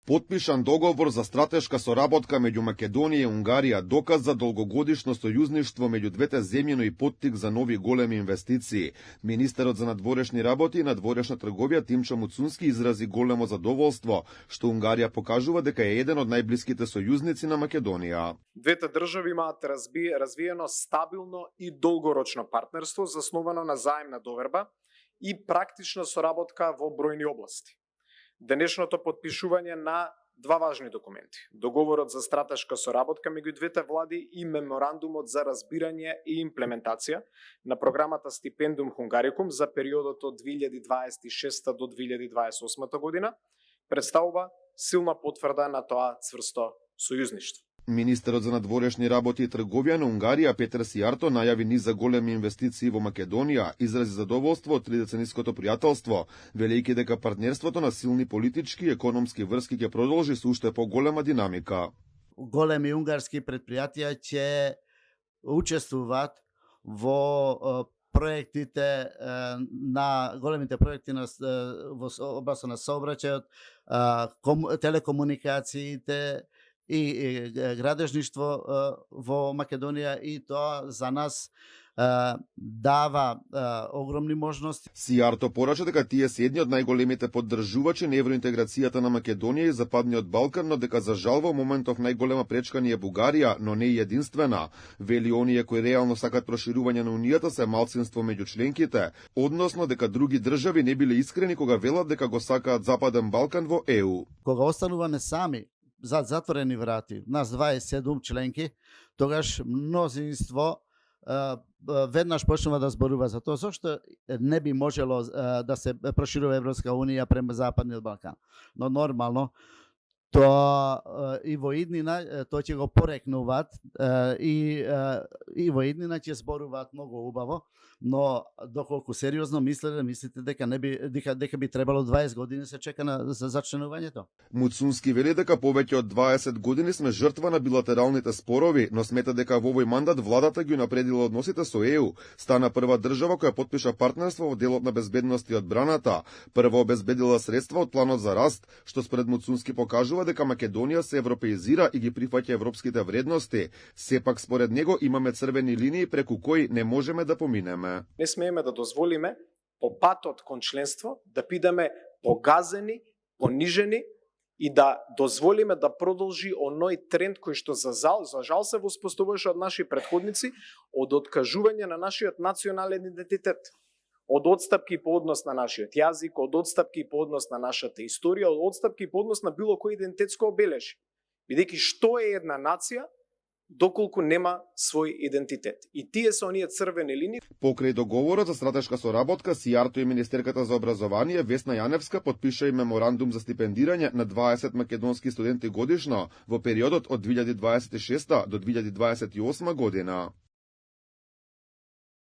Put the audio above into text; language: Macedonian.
Потпишан договор за стратешка соработка меѓу Македонија и Унгарија, доказ за долгогодишно сојузништво меѓу двете земји, но и поттик за нови големи инвестиции. Министерот за надворешни работи и надворешна трговија Тимчо Муцунски изрази големо задоволство што Унгарија покажува дека е еден од најблиските сојузници на Македонија. Двете држави имаат развиено стабилно и долгорочно партнерство засновано на заемна доверба и практична соработка во бројни области. Денешното потпишување на два важни документи. Договорот за стратешка соработка меѓу двете влади и меморандумот за разбирање и имплементација на програмата Стипендум Хунгарикум за периодот од 2026 до 2028 година представува силна потврда на тоа цврсто сојузништво. Министерот за надворешни работи и трговија на Унгарија Петер Сијарто најави низ за големи инвестиции во Македонија, изрази задоволство од тридецениското пријателство, велејќи дека партнерството на силни политички и економски врски ќе продолжи со уште поголема динамика. Големи унгарски предпријатија ќе учествуваат во проектите на големите проекти во областта на сообраќајот, телекомуникациите и градежништво во Македонија, и тоа за нас дава огромни можности. Сијарто порача дека тие се едни од најголемите поддржувачи на евроинтеграцијата на Македонија и Западниот Балкан, но дека за жал во моментов најголема пречка ни е Бугарија, но не и единствена. Вели оние кои реално сакат проширување на Унијата се малцинство меѓу членките, односно дека други држави не биле искрени кога велат дека го сакаат Западен Балкан во ЕУ. Кога остануваме сами зад затворени врати, нас 27 членки, тогаш мнозинство веднаш почнува да зборува за тоа зашто не би можело да се проширува Европска Унија према Западниот Балкан. Но нормално тоа и во иднина тоа ќе го порекнуваат и во иднина ќе зборуваат многу убаво, но доколку сериозно мислите дека би требало 20 години се чека за членувањето? Муцунски вели дека повеќе од 20 години сме жртва на билатералните спорови, но смета дека во овој мандат владата ги напредила односите со ЕУ, стана прва држава која потпиша партнерство во делот на безбедност и одбраната, прво обезбедила средства од планот за раст, што според Муцунски покажува дека Македонија се европеизира и ги прифаќа европските вредности. Сепак според него имаме црвени линии преку кои не можеме да поминеме. Не смееме да дозволиме по патот кон членство да бидеме погазени, понижени и да дозволиме да продолжи оној тренд кој што за жал се воспоставуваше од наши претходници, од откажување на нашиот национален идентитет, од одстапки по однос на нашиот јазик, од одстапки по однос на нашата историја, од одстапки по однос на било кој идентитетско обележи. Бидејќи што е една нација доколку нема свој идентитет. И тие се оние црвени линии. Покрај договорот за стратешка соработка, Сијарто и Министерката за образование Весна Јаневска потпиша и меморандум за стипендирање на 20 македонски студенти годишно во периодот од 2026 до 2028 година.